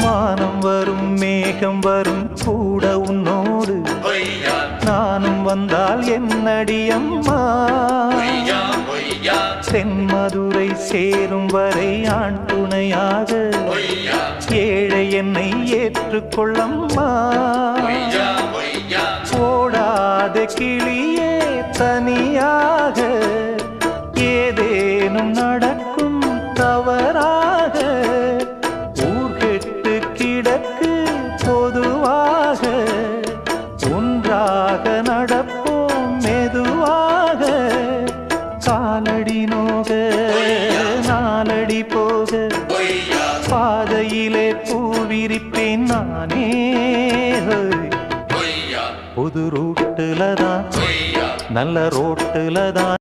வானம் வரும் மேகம் வரும் கூட உன்னோடு நானும் வந்தால் என்னடியம்மா தென்மதுரை சேரும் வரை ஆண் துணையாக ஏழை என்னை ஏற்றுக்கொள்ளம்மா ஓடாத கிளியே தனியாக ஏதேனும் நடக்கும் தவறாக ஊர்கெட்டு கிடக்கு பொதுவாக ஒன்றாக நடப்போம் மெதுவாக காலடி நோக நாலடி போக பாதையிலே பூவிரிப்பேன் நானே புது ரூட்டுல தான் நல்ல ரோட்டுல தான்